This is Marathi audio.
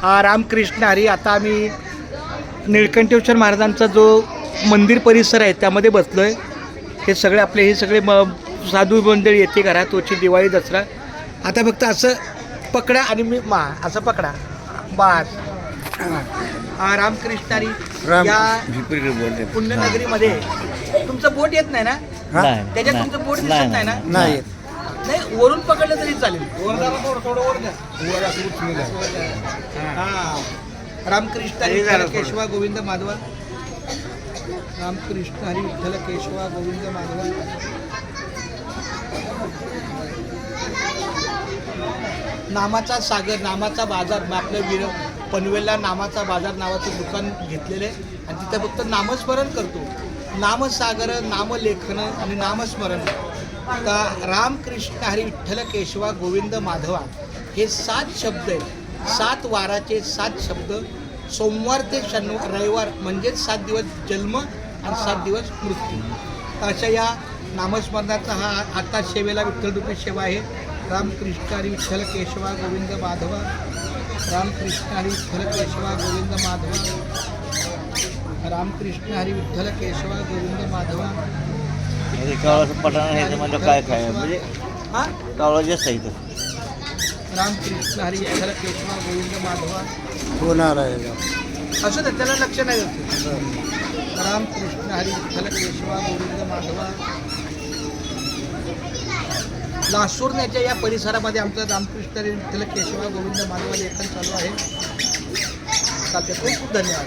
रामकृष्ण हरी. आता आम्ही निळकंठेश्वर महाराजांचा जो मंदिर परिसर आहे त्यामध्ये बसलो आहे. हे सगळे आपले हे सगळे साधू मंडळी येते घरात दिवाळी दसरा. आता फक्त असं पकडा आणि मी असं पकडा बस. रामकृष्ण हरी. या पुण्यनगरीमध्ये तुमचं बोट येत नाही ना? त्याच्यात तुमचं बोट दिसत नाही ना? नाही, वरून पकडलं तरी चालेल. रामकृष्ण हरी विठ्ठल केशवा गोविंद माधवा. रामकृष्ण हरी विठ्ठल केशवा गोविंद माधवा. नामाचा सागर, नामाचा बाजार. आपल्या पनवेलला नामाचा बाजार नावाचं दुकान घेतलेलं आहे आणि तिथं फक्त नामस्मरण करतो. नामसागर, नामलेखन आणि नामस्मरण. तर रामकृष्ण हरी विठ्ठल केशवा गोविंद माधवा हे 7 शब्द आहेत. 7 वाराचे 7 शब्द. सोमवार ते शनिवार रविवार म्हणजे 7 दिवस जन्म आणि 7 दिवस मृत्यू. अशा या नामस्मरणाचा हा आता सेवेला विठ्ठल रूपी सेवा आहे. रामकृष्ण हरी विठ्ठल केशवा गोविंद माधवा. रामकृष्ण हरी विठ्ठल केशवा गोविंद माधवा. रामकृष्ण हरी विठ्ठल केशवा गोविंद माधवा. काय काय म्हणजे कावळा जास्त आहे इथं. रामकृष्ण हरी विठ्ठल केशवा गोविंद माधवा. होणार आहे असं तर त्याला लक्ष नाही होतं. रामकृष्ण हरी विठ्ठल केशवा गोविंद माधवा. लासूरण्याच्या या परिसरामध्ये आमचं रामकृष्ण हरी विठ्ठल केशवा गोविंद माधवा लेखन चालू आहे. खूप खूप धन्यवाद.